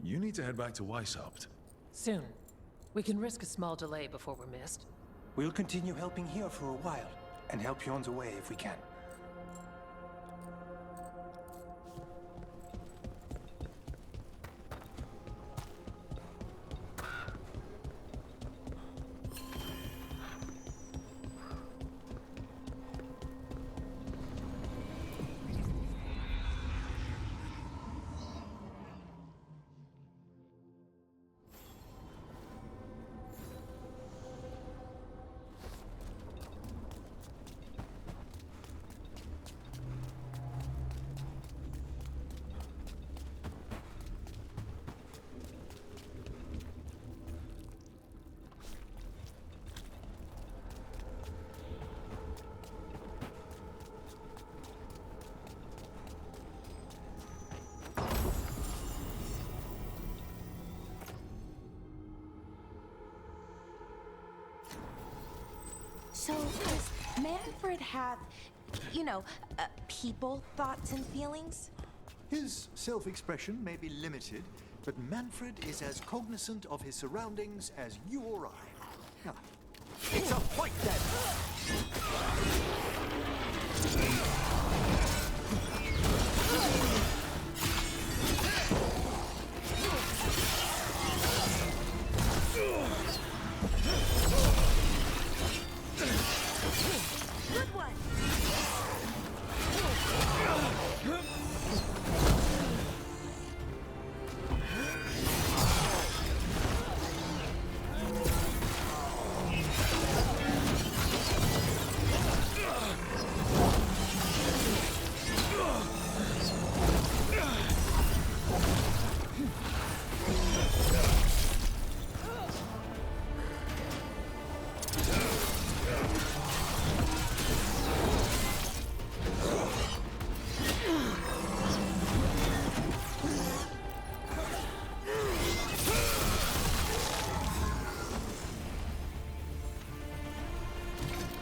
You need to head back to Weishaupt. Soon. We can risk a small delay before we're missed. We'll continue helping here for a while, and help you on the way if we can. So, does Manfred have, people, thoughts, and feelings? His self-expression may be limited, but Manfred is as cognizant of his surroundings as you or I. Now, it's a fight then! Good one!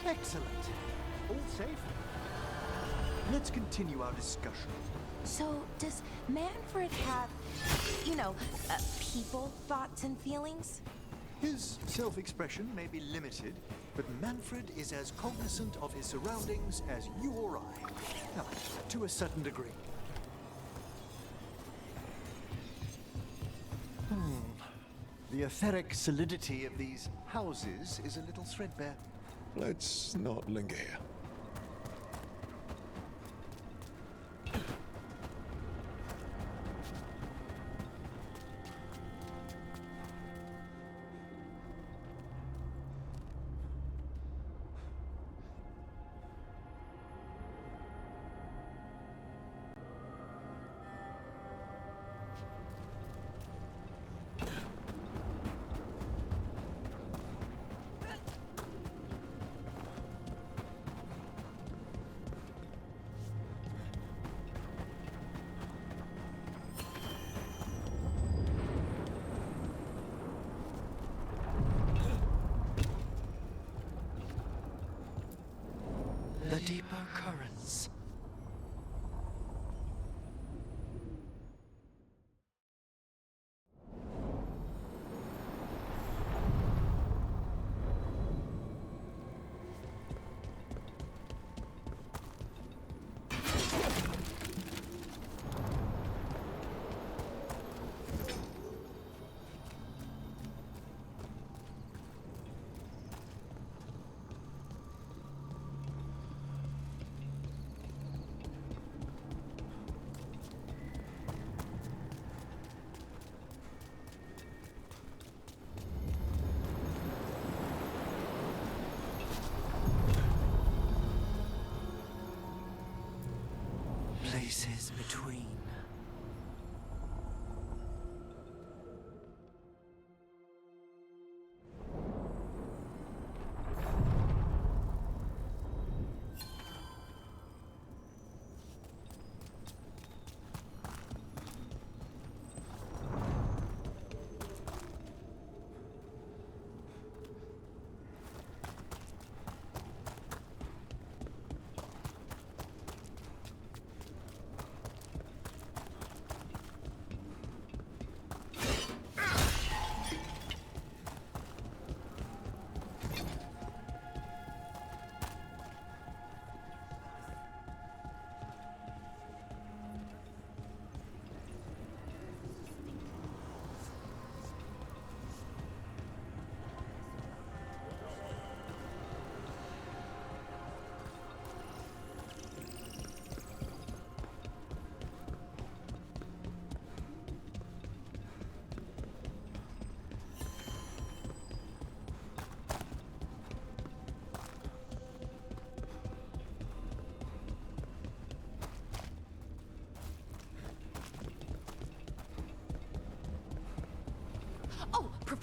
Excellent. All safe? Let's continue our discussion. So, does Manfred have, people, thoughts, and feelings? His self-expression may be limited, but Manfred is as cognizant of his surroundings as you or I. Now, to a certain degree. The etheric solidity of these houses is a little threadbare. Let's not linger here. The deeper currents. Places between.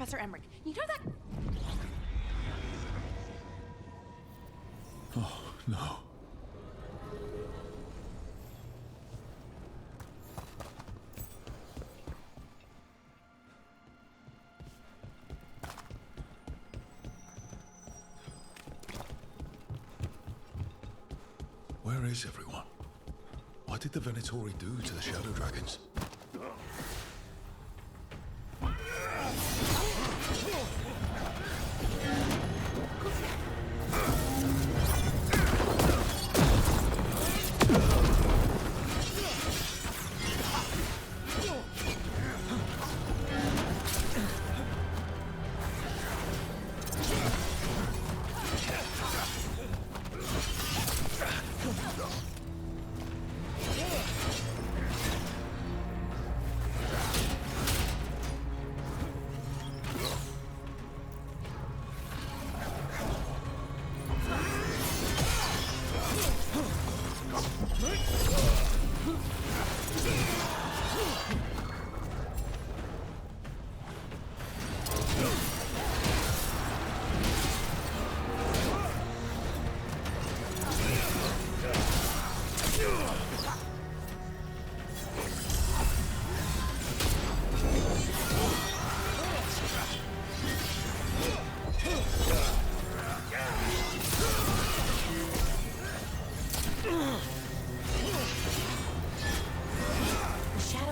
Professor Emmerich, you know that... Oh, no. Where is everyone? What did the Venatori do to the Shadow Dragons?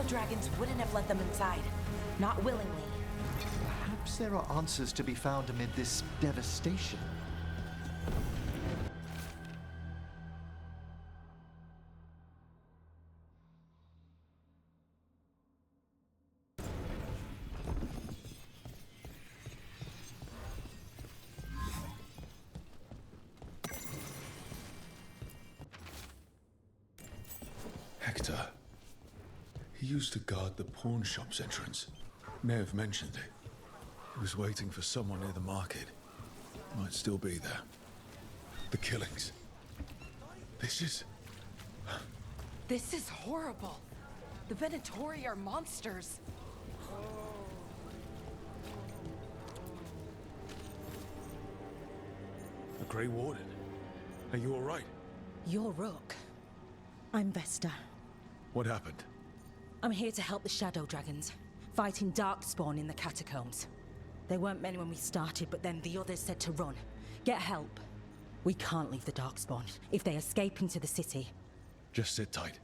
Dragons wouldn't have let them inside. Not willingly. Perhaps there are answers to be found amid this devastation. Hector. He used to guard the pawn shop's entrance. Nev mentioned it. He was waiting for someone near the market. Might still be there. The killings. This is horrible. The Venatori are monsters. the Grey Warden. Are you all right? You're Rook. I'm Vesta. What happened? I'm here to help the Shadow Dragons, fighting Darkspawn in the catacombs. There weren't many when we started, but then the others said to run. Get help. We can't leave the Darkspawn. If they escape into the city... Just sit tight.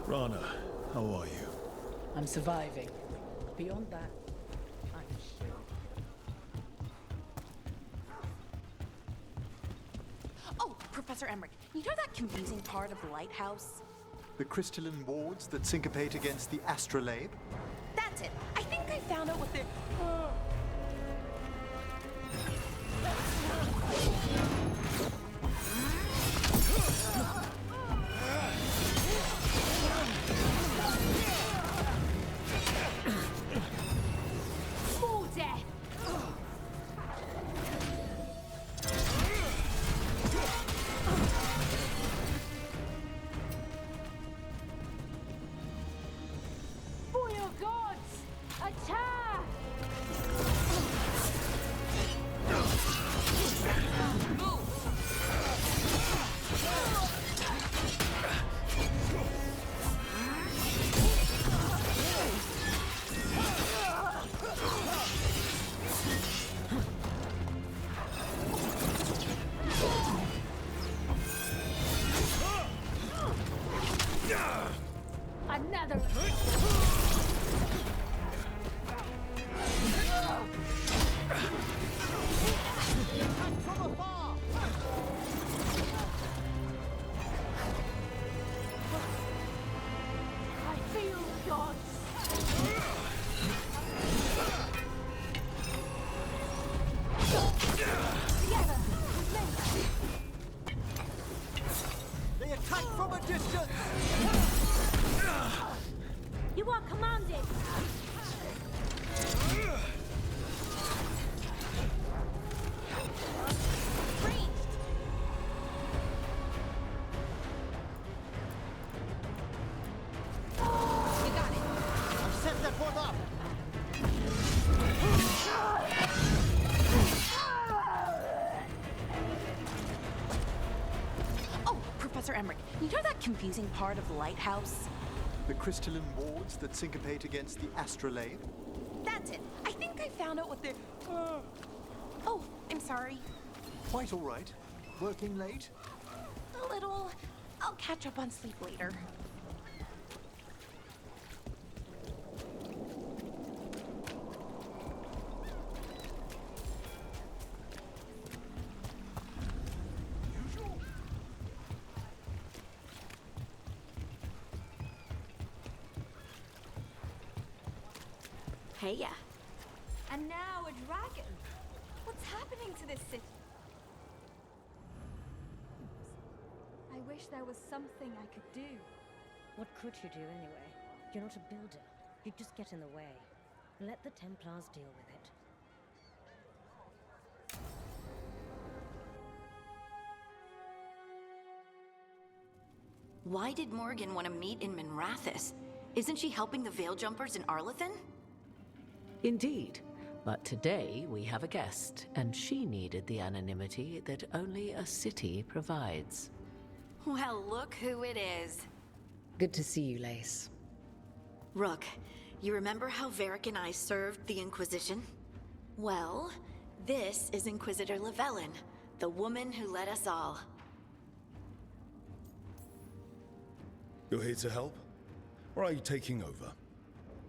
Rana, how are you? I'm surviving. Beyond that, I'm sure. Oh, Professor Emmerich, you know that confusing part of the lighthouse? The crystalline wards that syncopate against the astrolabe? That's it. I think I found out what they're... Full death! For your gods! Attack! Another... I feel the gods! Together! They attack from a distance! You are commanded! That was up! Oh, Professor Emmerich, you know that confusing part of the lighthouse? The crystalline wards that syncopate against the astrolabe? That's it. I think I found out what they're... Oh, I'm sorry. Quite all right. Working late? A little. I'll catch up on sleep later. Hey-ya. And now a dragon. What's happening to this city? I wish there was something I could do. What could you do anyway? You're not a builder. You'd just get in the way. Let the Templars deal with it. Why did Morgan want to meet in Minrathous? Isn't she helping the Veil Jumpers in Arlathan? Indeed. But today we have a guest, and she needed the anonymity that only a city provides. Well, look who it is. Good to see you, Lace. Rook, you remember how Varric and I served the Inquisition? Well, this is Inquisitor Llewellyn, the woman who led us all. You're here to help? Or are you taking over?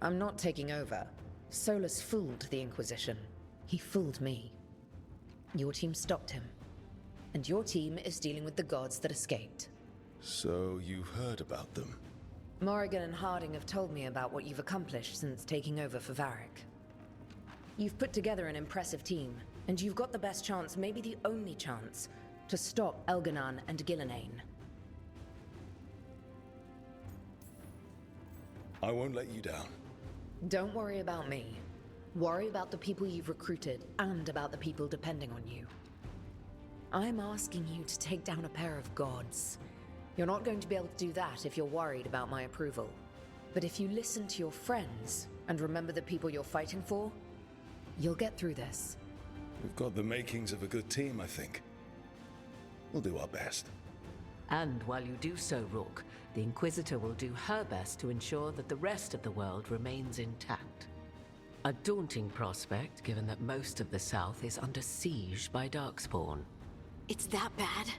I'm not taking over. Solus fooled the Inquisition. He fooled me. Your team stopped him. And your team is dealing with the gods that escaped. So you've heard about them? Morrigan and Harding have told me about what you've accomplished since taking over for Varric. You've put together an impressive team, and you've got the best chance, maybe the only chance, to stop Elganon and Gillenane. I won't let you down. Don't worry about me. Worry about the people you've recruited, and about the people depending on you. I'm asking you to take down a pair of gods. You're not going to be able to do that if you're worried about my approval. But if you listen to your friends, and remember the people you're fighting for, you'll get through this. We've got the makings of a good team, I think. We'll do our best. And while you do so, Rook, the Inquisitor will do her best to ensure that the rest of the world remains intact. A daunting prospect, given that most of the South is under siege by Darkspawn. It's that bad?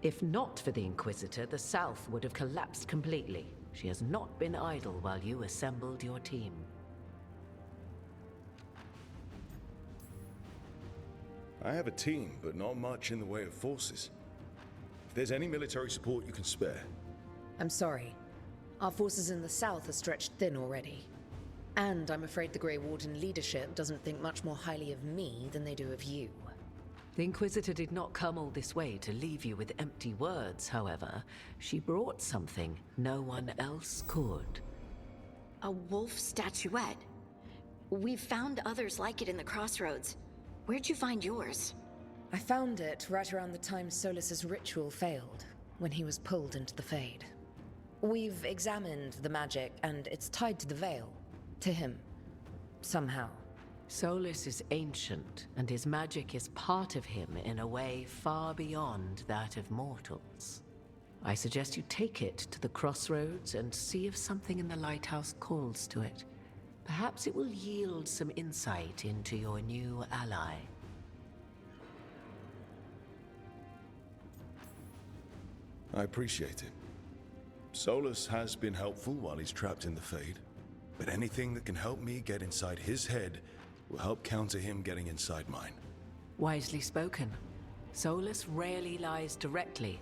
If not for the Inquisitor, the South would have collapsed completely. She has not been idle while you assembled your team. I have a team, but not much in the way of forces. If there's any military support you can spare. I'm sorry. Our forces in the south are stretched thin already. And I'm afraid the Grey Warden leadership doesn't think much more highly of me than they do of you. The Inquisitor did not come all this way to leave you with empty words, however. She brought something no one else could. A wolf statuette? We've found others like it in the crossroads. Where'd you find yours? I found it right around the time Solus's ritual failed, when he was pulled into the Fade. We've examined the magic, and it's tied to the Veil. To him. Somehow. Solus is ancient, and his magic is part of him in a way far beyond that of mortals. I suggest you take it to the crossroads and see if something in the lighthouse calls to it. Perhaps it will yield some insight into your new ally. I appreciate it. Solus has been helpful while he's trapped in the Fade, but anything that can help me get inside his head will help counter him getting inside mine. Wisely spoken. Solus rarely lies directly,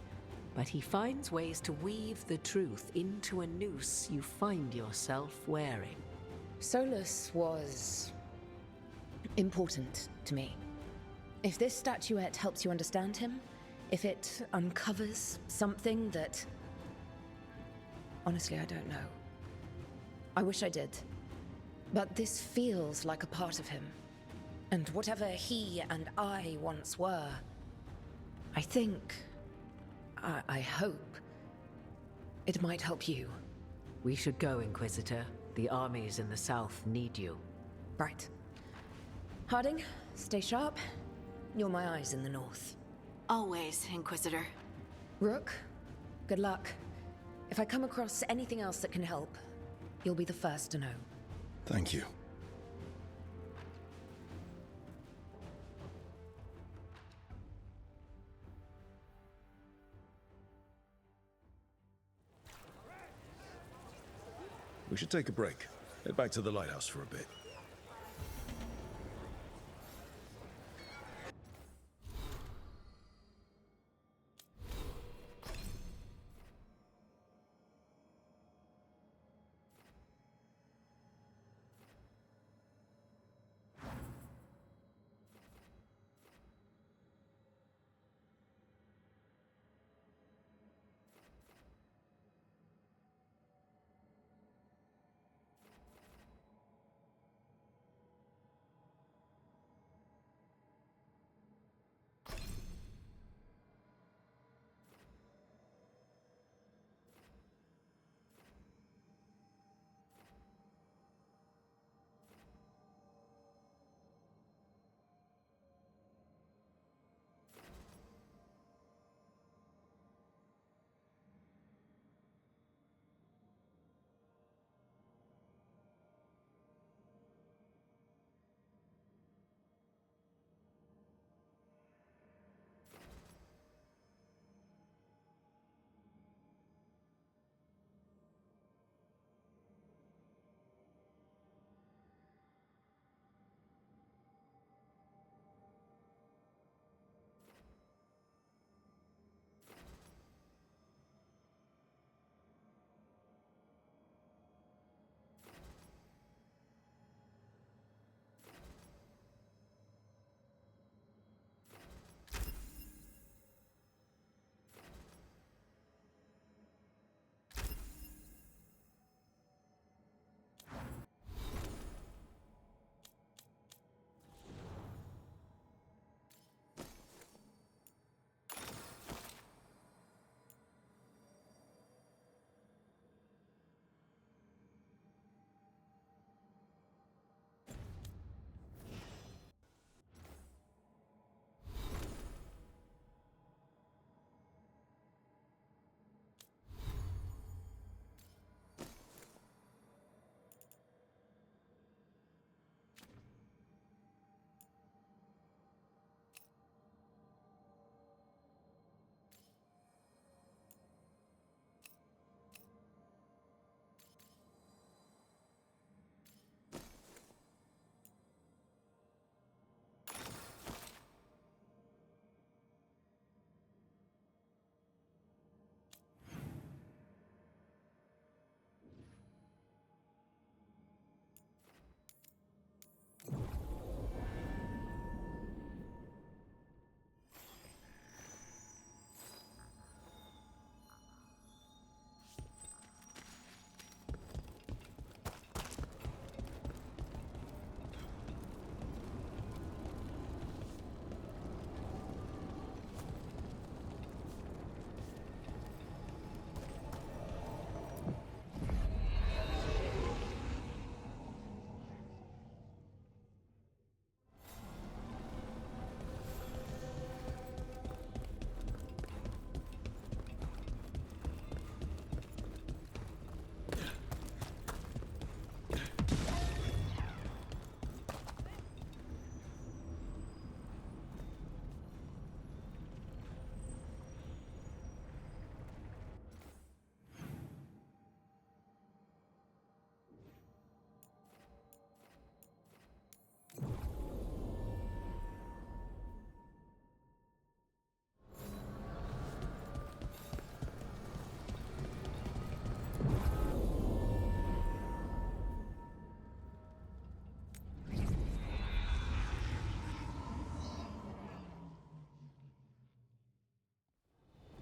but he finds ways to weave the truth into a noose you find yourself wearing. Solus was important to me. If this statuette helps you understand him, if it uncovers something that... Honestly, I don't know. I wish I did. But this feels like a part of him. And whatever he and I once were, I think, I hope, it might help you. We should go, Inquisitor. The armies in the south need you. Right. Harding, stay sharp. You're my eyes in the north. Always, Inquisitor. Rook, good luck. If I come across anything else that can help, you'll be the first to know. Thank you. We should take a break. Head back to the lighthouse for a bit.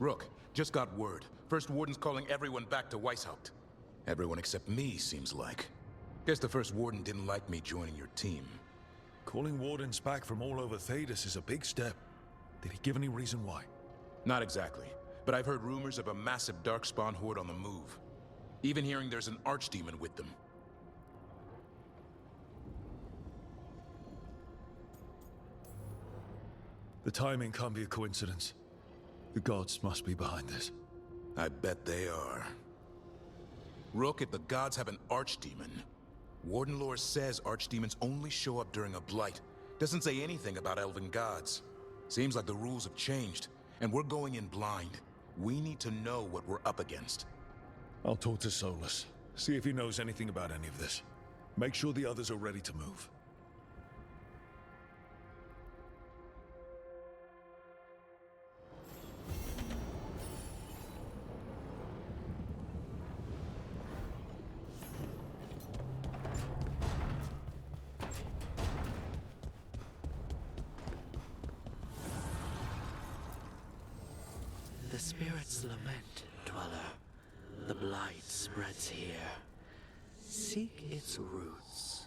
Rook, just got word. First Warden's calling everyone back to Weishaupt. Everyone except me, seems like. Guess the First Warden didn't like me joining your team. Calling Wardens back from all over Thedas is a big step. Did he give any reason why? Not exactly, but I've heard rumors of a massive Darkspawn horde on the move. Even hearing there's an Archdemon with them. The timing can't be a coincidence. The gods must be behind this. I bet they are. Rook, if the gods have an archdemon, Warden lore says archdemons only show up during a blight. Doesn't say anything about elven gods. Seems like the rules have changed, and we're going in blind. We need to know what we're up against. I'll talk to Solus, see if he knows anything about any of this. Make sure the others are ready to move. The spirits lament, Dweller. The blight spreads here. Seek its roots.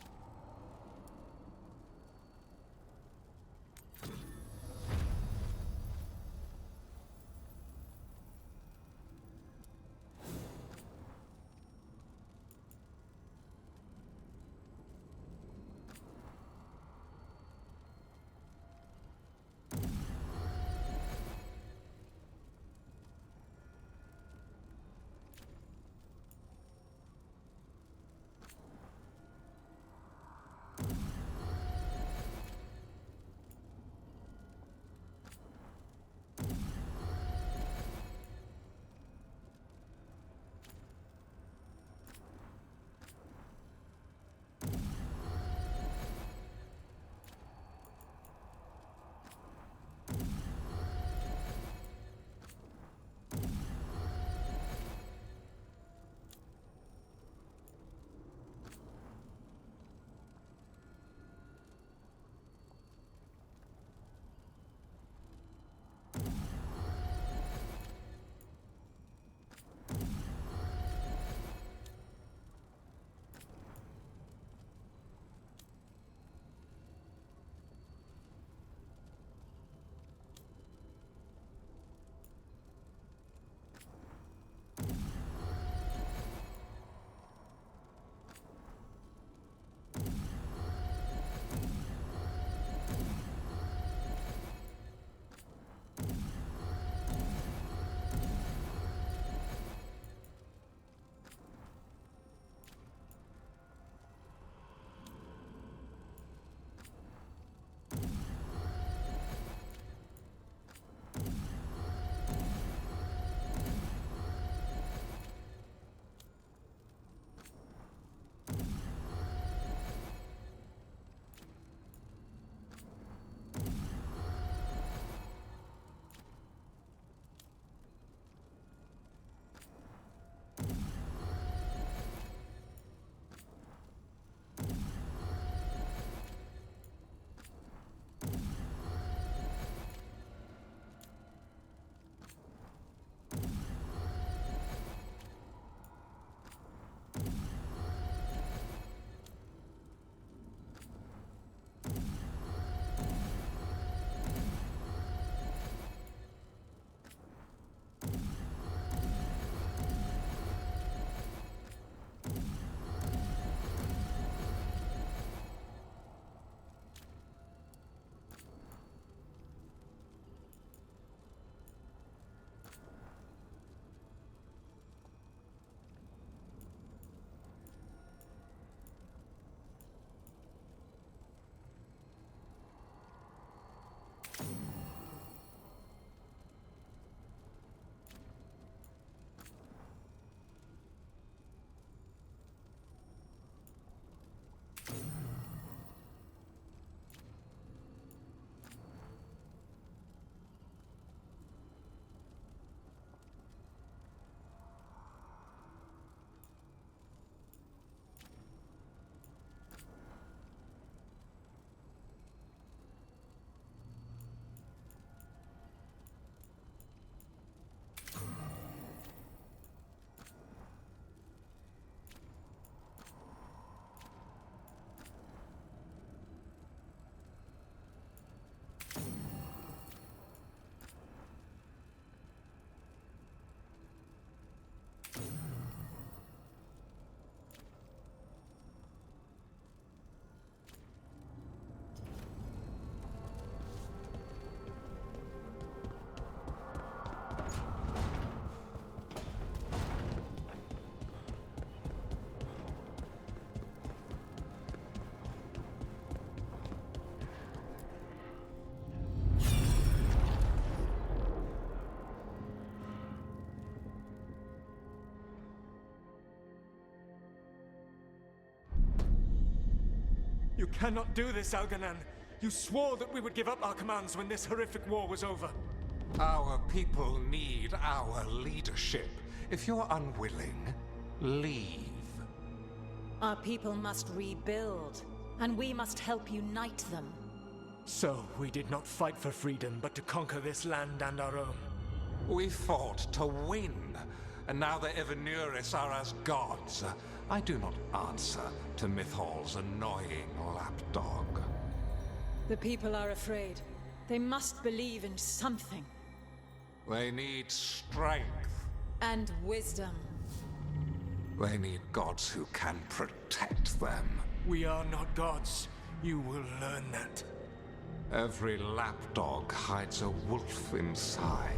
You cannot do this, Algernon. You swore that we would give up our commands when this horrific war was over. Our people need our leadership. If you're unwilling, leave. Our people must rebuild, and we must help unite them. So, we did not fight for freedom, but to conquer this land and our own. We fought to win, and now the Evenuris are as gods. I do not answer to Mythal's annoying lapdog. The people are afraid. They must believe in something. They need strength. And wisdom. They need gods who can protect them. We are not gods. You will learn that. Every lapdog hides a wolf inside.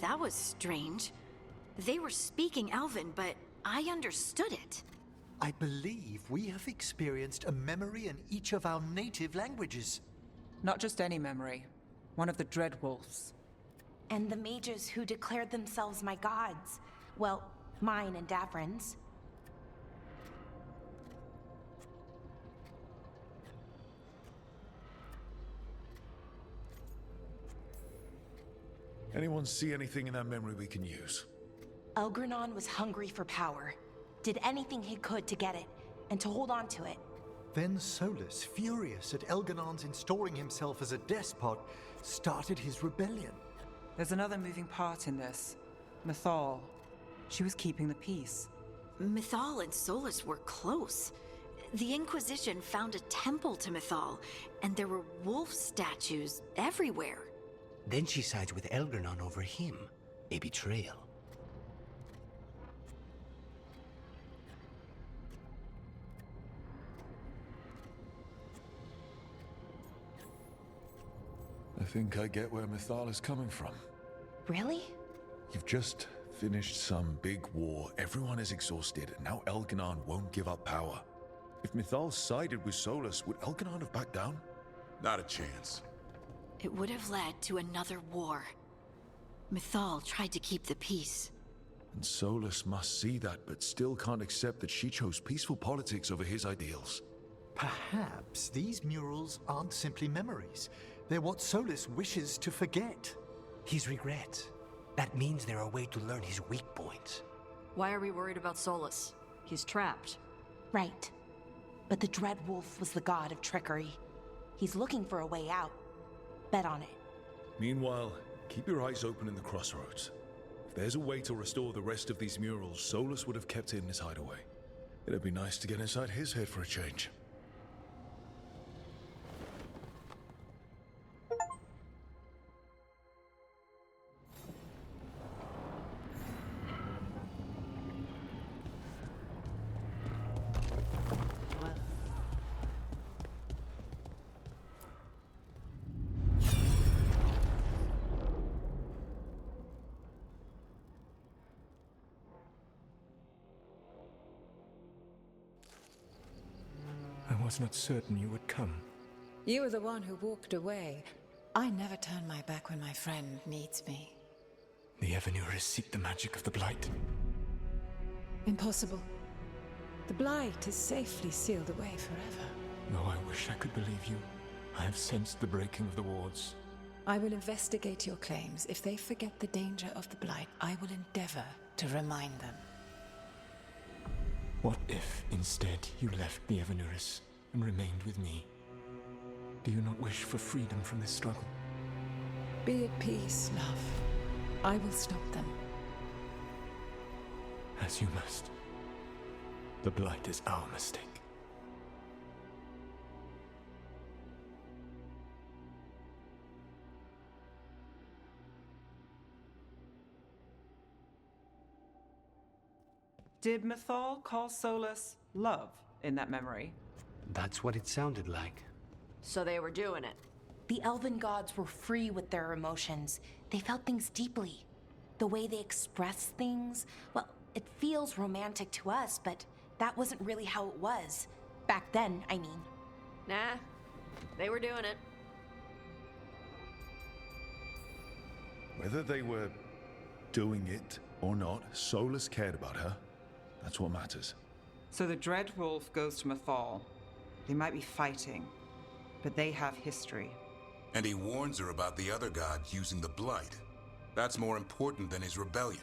That was strange. They were speaking Elven, but I understood it. I believe we have experienced a memory in each of our native languages. Not just any memory. One of the Dread Wolves. And the mages who declared themselves my gods. Well, mine and Davrin's. Anyone see anything in that memory we can use? Elgranon was hungry for power. Did anything he could to get it, and to hold on to it. Then Solus, furious at Elganon's installing himself as a despot, started his rebellion. There's another moving part in this. Mythal. She was keeping the peace. Mythal and Solus were close. The Inquisition found a temple to Mythal, and there were wolf statues everywhere. Then she sides with Elgranon over him. A betrayal. I think I get where Mythal is coming from. Really? You've just finished some big war, everyone is exhausted, and now Elganon won't give up power. If Mythal sided with Solus, would Elganon have backed down? Not a chance. It would have led to another war. Mythal tried to keep the peace. And Solus must see that, but still can't accept that she chose peaceful politics over his ideals. Perhaps these murals aren't simply memories. They're what Solus wishes to forget. His regrets. That means they're a way to learn his weak points. Why are we worried about Solus? He's trapped. Right. But the Dread Wolf was the god of trickery. He's looking for a way out. Bet on it. Meanwhile, keep your eyes open in the crossroads. If there's a way to restore the rest of these murals, Solus would have kept it in his hideaway. It'd be nice to get inside his head for a change. I was not certain you would come. You were the one who walked away. I never turn my back when my friend needs me. The Evenuris seek the magic of the Blight. Impossible. The Blight is safely sealed away forever. Though I wish I could believe you, I have sensed the breaking of the wards. I will investigate your claims. If they forget the danger of the Blight, I will endeavor to remind them. What if, instead, you left the Evenuris and remained with me? Do you not wish for freedom from this struggle? Be at peace, love. I will stop them. As you must. The Blight is our mistake. Did Mythal call Solus love in that memory? That's what it sounded like. So they were doing it. The elven gods were free with their emotions. They felt things deeply. The way they expressed things, well, it feels romantic to us, but that wasn't really how it was. Back then, I mean. Nah, They were doing it. Whether they were doing it or not, Solus cared about her. That's what matters. So the Dread Wolf goes to Mythal. They might be fighting, but they have history. And he warns her about the other gods using the Blight. That's more important than his rebellion.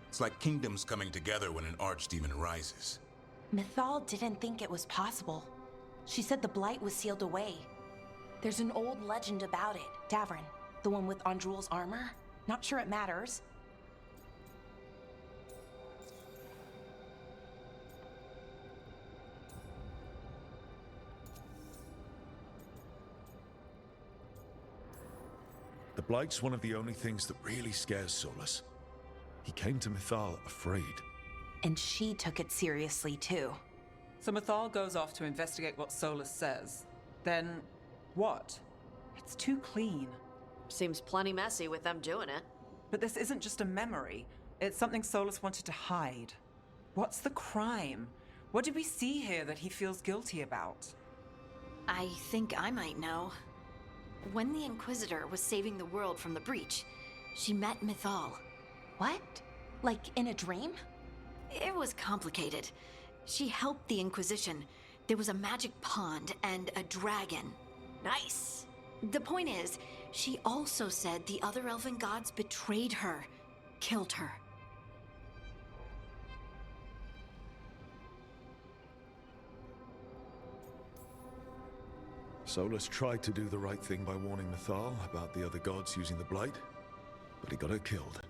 It's like kingdoms coming together when an archdemon rises. Mythal didn't think it was possible. She said the Blight was sealed away. There's an old legend about it. Davrin, the one with Andrul's armor. Not sure it matters. The Blight's one of the only things that really scares Solus. He came to Mythal afraid. And she took it seriously, too. So Mythal goes off to investigate what Solus says. Then, what? It's too clean. Seems plenty messy with them doing it. But this isn't just a memory. It's something Solus wanted to hide. What's the crime? What did we see here that he feels guilty about? I think I might know. When the Inquisitor was saving the world from the breach, she met Mythal. What? Like in a dream? It was complicated. She helped the Inquisition. There was a magic pond and a dragon. Nice. The point is, she also said the other elven gods betrayed her, killed her. Solus tried to do the right thing by warning Mythal about the other gods using the Blight, but he got her killed.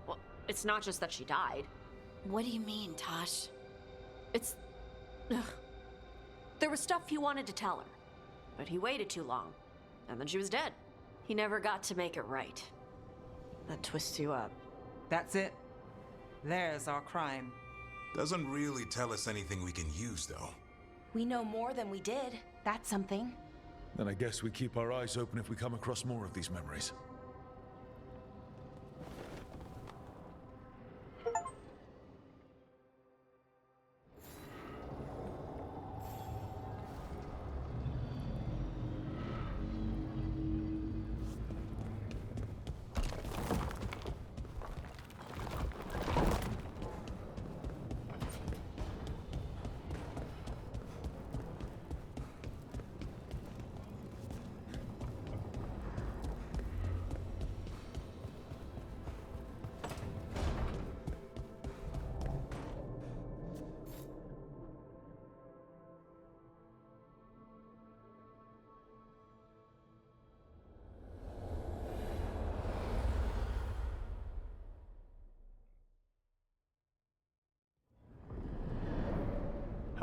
Well, it's not just that she died. What do you mean, Tosh? It's... Ugh. There was stuff he wanted to tell her, but he waited too long, and then she was dead. He never got to make it right. That twists you up. That's it. There's our crime. Doesn't really tell us anything we can use, though. We know more than we did. That's something. Then I guess we keep our eyes open if we come across more of these memories.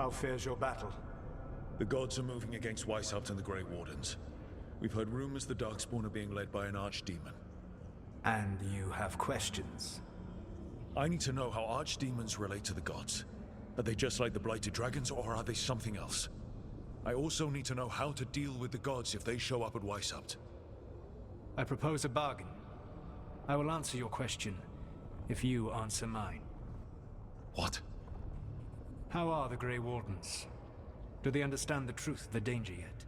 How fares your battle? The gods are moving against Weishaupt and the Grey Wardens. We've heard rumors the Darkspawn are being led by an archdemon. And you have questions? I need to know how archdemons relate to the gods. Are they just like the Blighted Dragons, or are they something else? I also need to know how to deal with the gods if they show up at Weishaupt. I propose a bargain. I will answer your question if you answer mine. What? How are the Grey Wardens? Do they understand the truth of the danger yet?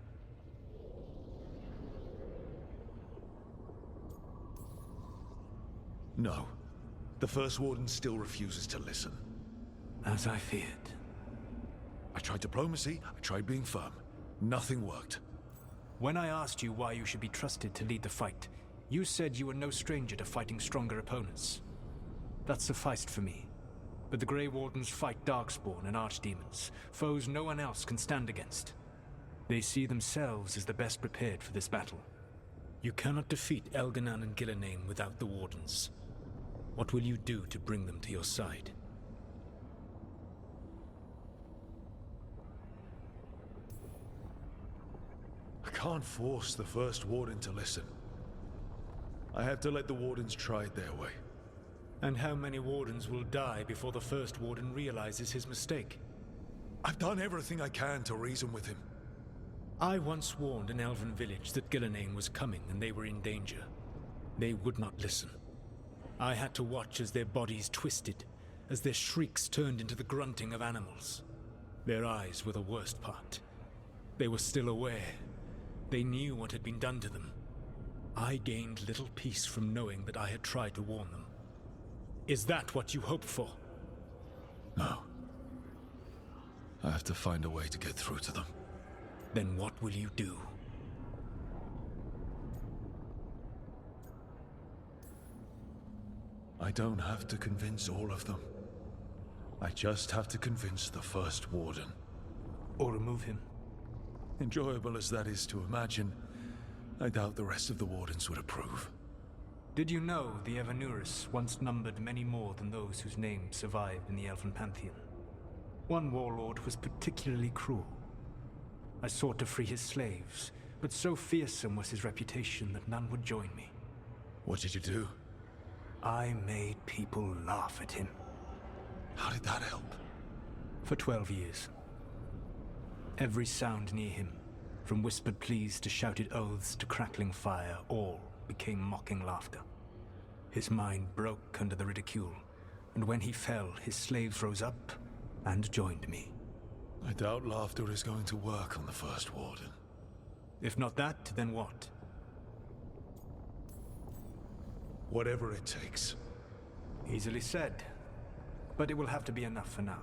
No. The First Warden still refuses to listen. As I feared. I tried diplomacy, I tried being firm. Nothing worked. When I asked you why you should be trusted to lead the fight, you said you were no stranger to fighting stronger opponents. That sufficed for me. But the Grey Wardens fight Darkspawn and Archdemons, foes no one else can stand against. They see themselves as the best prepared for this battle. You cannot defeat Elganan and Gillenane without the Wardens. What will you do to bring them to your side? I can't force the First Warden to listen. I have to let the Wardens try it their way. And how many Wardens will die before the First Warden realizes his mistake? I've done everything I can to reason with him. I once warned an elven village that Gillenane was coming and they were in danger. They would not listen. I had to watch as their bodies twisted, as their shrieks turned into the grunting of animals. Their eyes were the worst part. They were still aware, They knew what had been done to them. I gained little peace from knowing that I had tried to warn them. Is that what you hope for? No. I have to find a way to get through to them. Then what will you do? I don't have to convince all of them. I just have to convince the first warden. Or remove him. Enjoyable as that is to imagine, I doubt the rest of the wardens would approve. Did you know the Evanurus once numbered many more than those whose names survived in the Elven Pantheon? One warlord was particularly cruel. I sought to free his slaves, but so fearsome was his reputation that none would join me. What did you do? I made people laugh at him. How did that help? For 12 years. Every sound near him, from whispered pleas to shouted oaths to crackling fire, all became mocking laughter. His mind broke under the ridicule, and when he fell, his slaves rose up and joined me. I doubt laughter is going to work on the first warden. If not that, then what? Whatever it takes. Easily said, but it will have to be enough for now.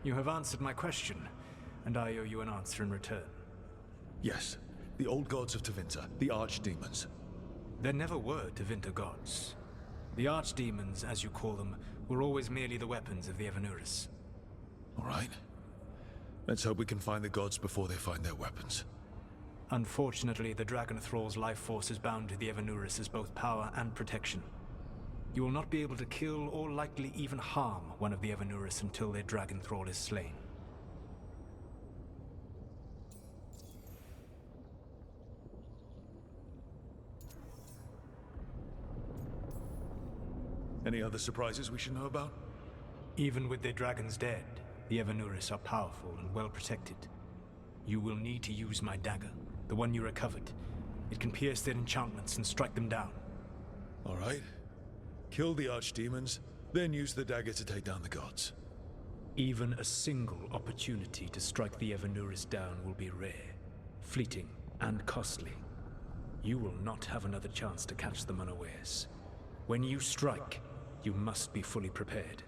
You have answered my question, and I owe you an answer in return. Yes, the old gods of Tevinter, the archdemons. There never were Tevinter gods. The archdemons, as you call them, were always merely the weapons of the Evanurus. All right. Let's hope we can find the gods before they find their weapons. Unfortunately, the Dragon Thrall's life force is bound to the Evanurus as both power and protection. You will not be able to kill or likely even harm one of the Evanurus until their Dragon Thrall is slain. Any other surprises we should know about? Even with their dragons dead, the Evanurus are powerful and well protected. You will need to use my dagger, the one you recovered. It can pierce their enchantments and strike them down. All right. Kill the archdemons, then use the dagger to take down the gods. Even a single opportunity to strike the Evanurus down will be rare, fleeting, and costly. You will not have another chance to catch them unawares. When you strike, you must be fully prepared.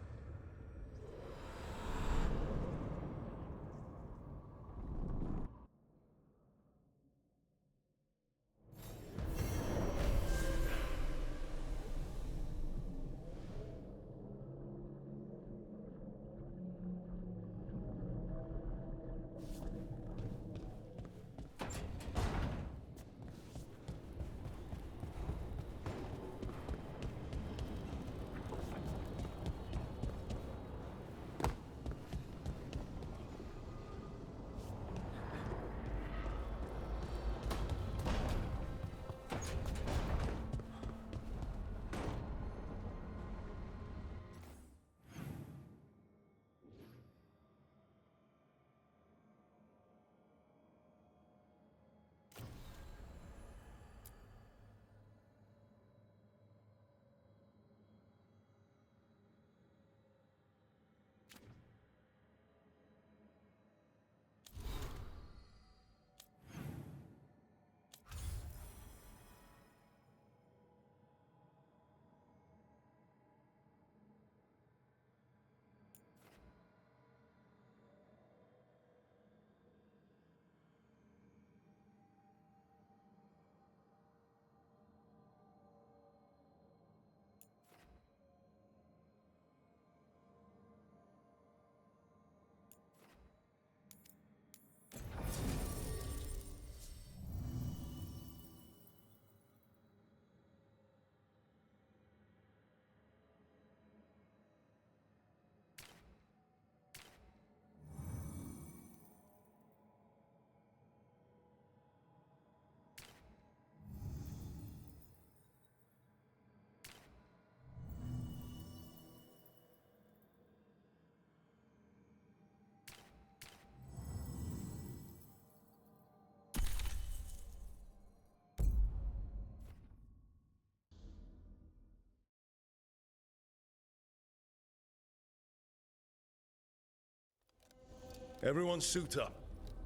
Everyone suit up.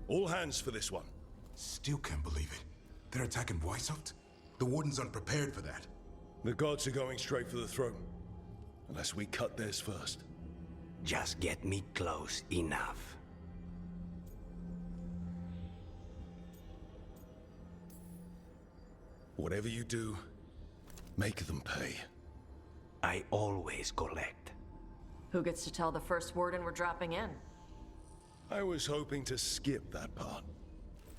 All hands for this one. Still can't believe it. They're attacking Weishaupt? The Wardens aren't prepared for that. The gods are going straight for the throne. Unless we cut theirs first. Just get me close enough. Whatever you do, make them pay. I always collect. Who gets to tell the first warden we're dropping in? I was hoping to skip that part.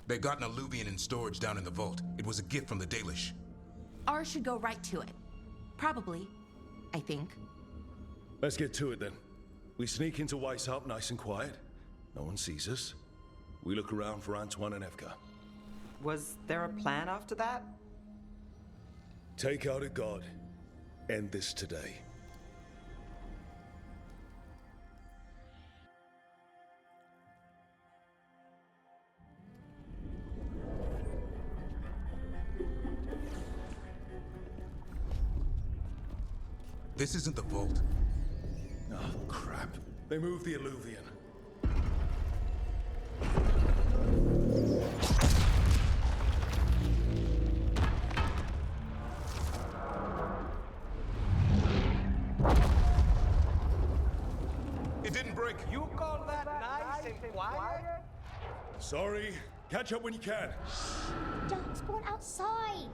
They got an alluvian in storage down in the vault. It was a gift from the Dalish. Ours should go right to it. Probably. I think. Let's get to it then. We sneak into Weishaupt nice and quiet. No one sees us. We look around for Antoine and Evgar. Was there a plan after that? Take out a god. End this today. This isn't the vault. Oh, crap. They moved the alluvian. It didn't break. You call that nice and quiet? Sorry. Catch up when you can. Darkspawn outside!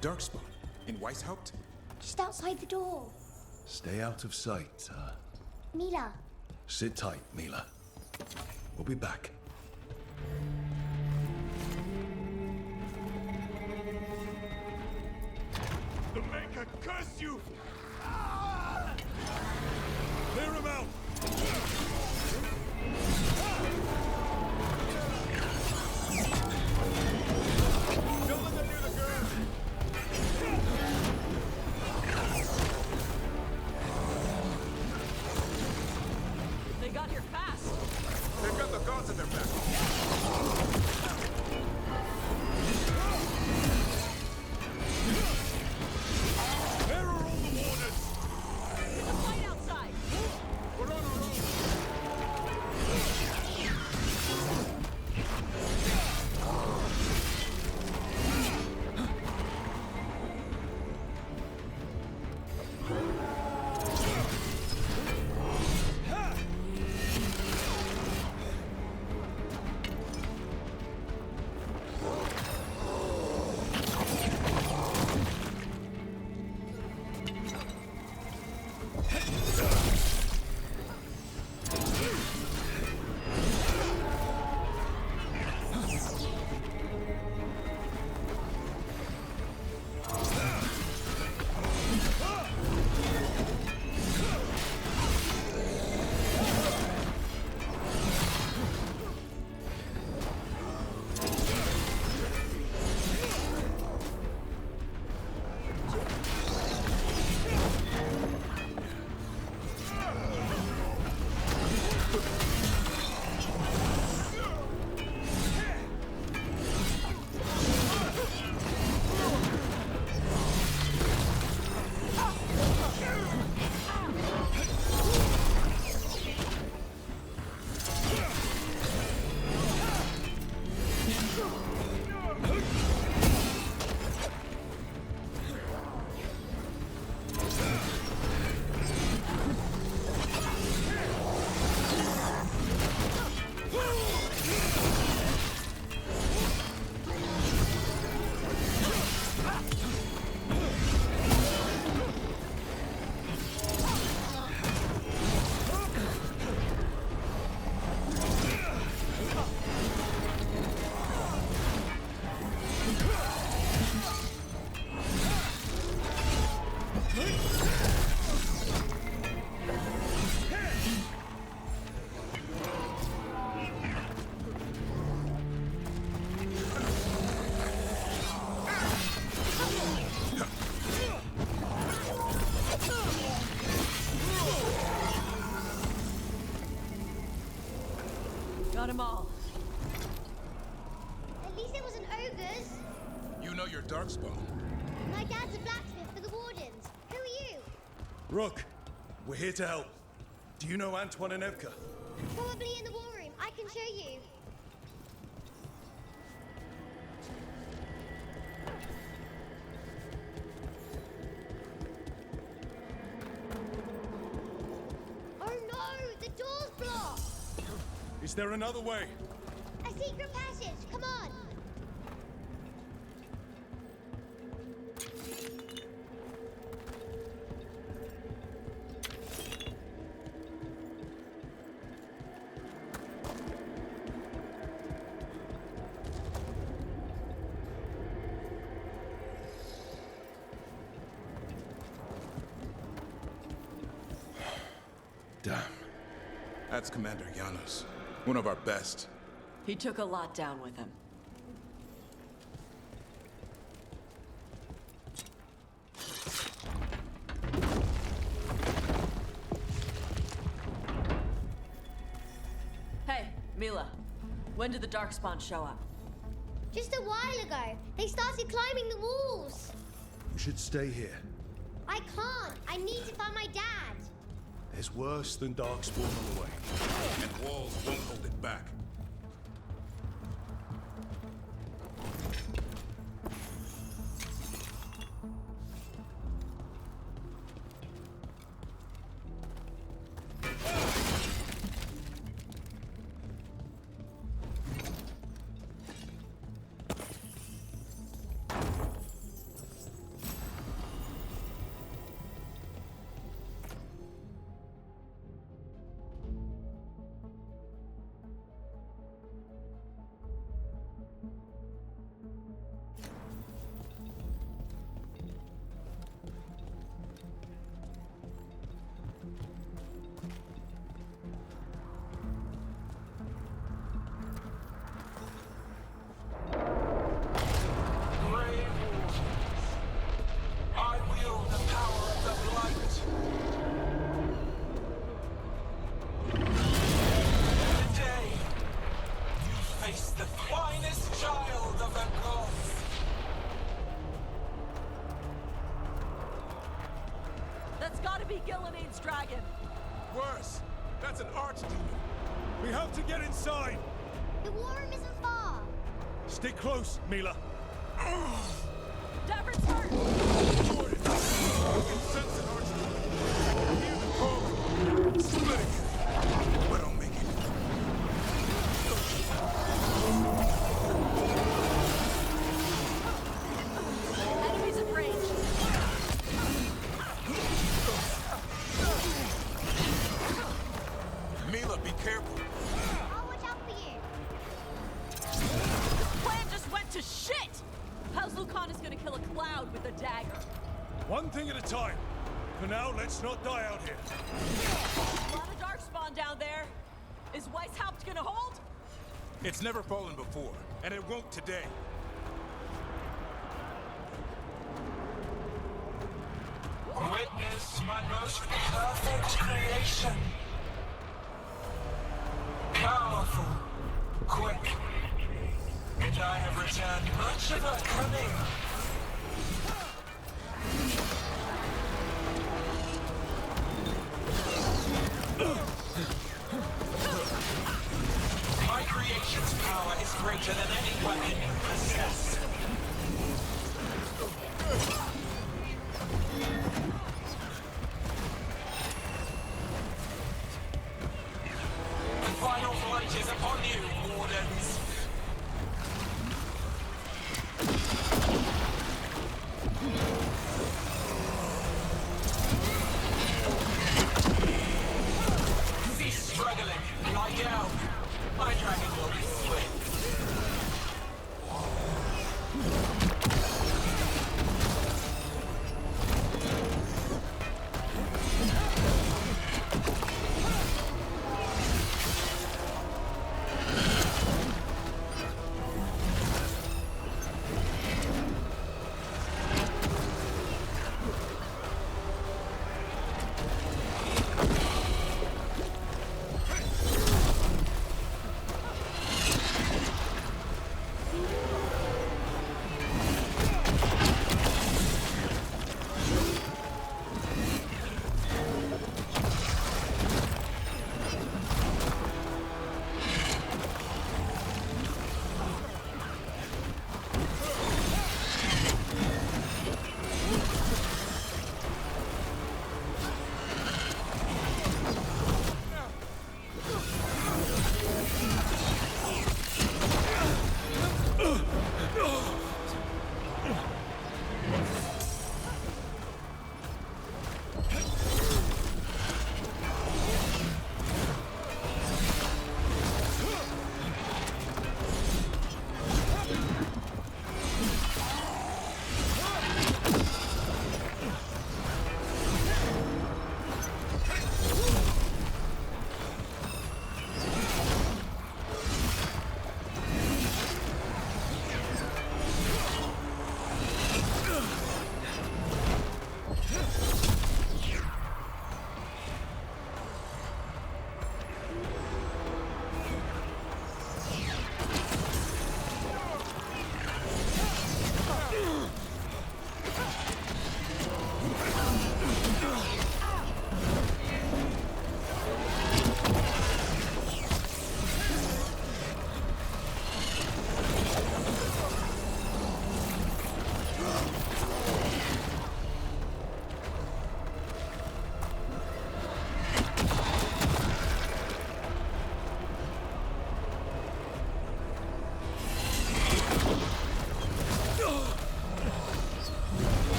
Darkspawn? In Weishaupt? Just outside the door. Stay out of sight. Mila. Sit tight, Mila. We'll be back. The Maker curse you! Clear him out! Don't let them near the girl! They got here fast. They've got the gods at their back. Where are all the wardens? There's a fight outside. We're on our own! Got them all. At least it wasn't ogres. You know your Darkspawn. My dad's a blacksmith for the Wardens. Who are you? Rook, We're here to help. Do you know Antoine and Evka? Probably in the war room. I can show you. Oh no! The door's blocked! Is there another way? A secret passage! Come on! Damn. That's Commander Janos. One of our best. He took a lot down with him. Hey, Mila. When did the Darkspawn show up? Just a while ago. They started climbing the walls. You should stay here. I can't. I need to find my dad. There's worse than Darkspawn on the way. And walls won't hold it back. That's gotta be Gilliman's dragon. Worse! That's an archdemon! We have to get inside! The war room isn't far. Stick close, Mila. Davern's hurt! Jordan! I can sense an archdemon! Hear the call! Splitting! But I'll make it. Enemies at range. Mila, be careful. I'll watch out for you. The plan just went to shit! How's Lucanus gonna kill a cloud with a dagger? One thing at a time. For now, let's not die out here. A lot of Darkspawn down there. Is Weishaupt gonna hold? It's never fallen before, and it won't today. Witness my most perfect creation. Powerful, quick, and I have returned much of her cunning. My creation's power is greater than any weapon you possess. The final flight is upon you, Wardens. Cease struggling. Lie down. My dragon will be swift.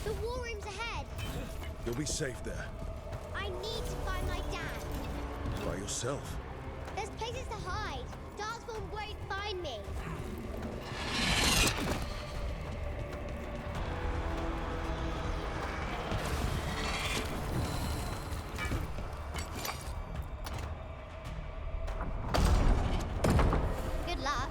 The war room's ahead. You'll be safe there. I need to find my dad. By yourself. There's places to hide. Darkspawn won't find me. Good luck.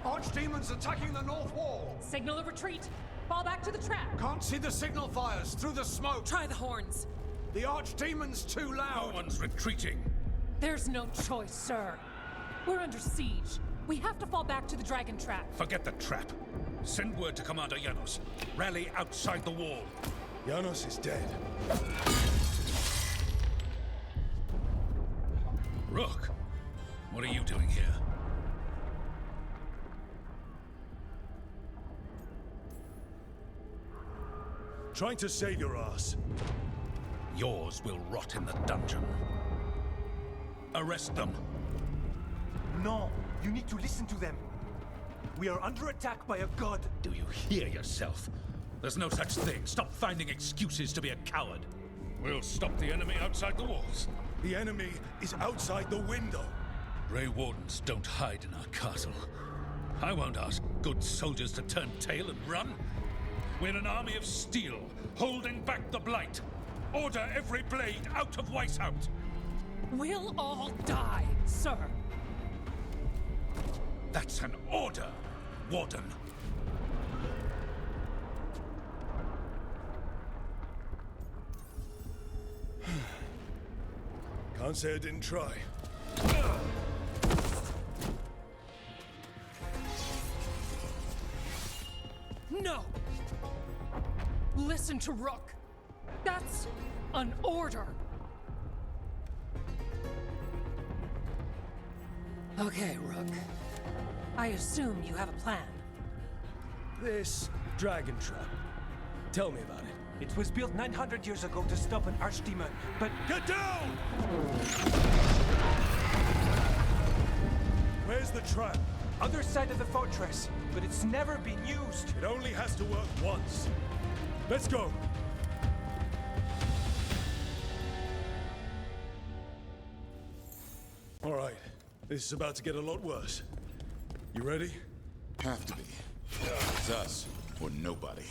Archdemons attacking the north wall! Signal a retreat! Fall back to the trap! Can't see the signal fires through the smoke! Try the horns! The Archdemon's too loud! No one's retreating! There's no choice, sir. We're under siege. We have to fall back to the dragon trap. Forget the trap. Send word to Commander Janos. Rally outside the wall. Janos is dead. Rook, what are you doing here? Trying to save your ass. Yours will rot in the dungeon. Arrest them. No, you need to listen to them. We are under attack by a god. Do you hear yourself? There's no such thing. Stop finding excuses to be a coward. We'll stop the enemy outside the walls. The enemy is outside the window. Grey Wardens don't hide in our castle. I won't ask good soldiers to turn tail and run. We're an army of steel, holding back the Blight. Order every blade out of Weishaupt. We'll all die, sir. That's an order, Warden. Can't say I didn't try. No! Listen to Rook. That's an order. Okay, Rook. I assume you have a plan. This dragon trap. Tell me about it. It was built 900 years ago to stop an archdemon, but... Get down! Where's the trap? Other side of the fortress, but it's never been used. It only has to work once. Let's go. All right. This is about to get a lot worse. You ready? Have to be. It's us, or nobody.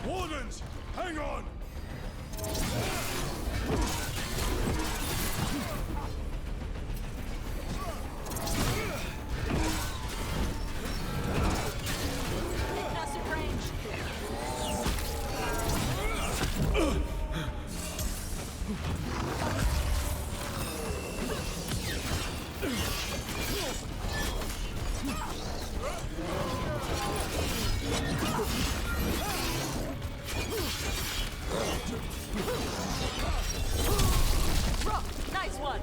Wardens, hang on! Ignition range. Rook, nice one.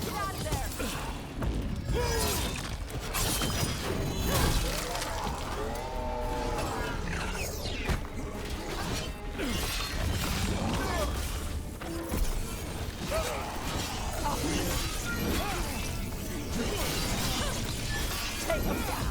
Get out of there. Take them down.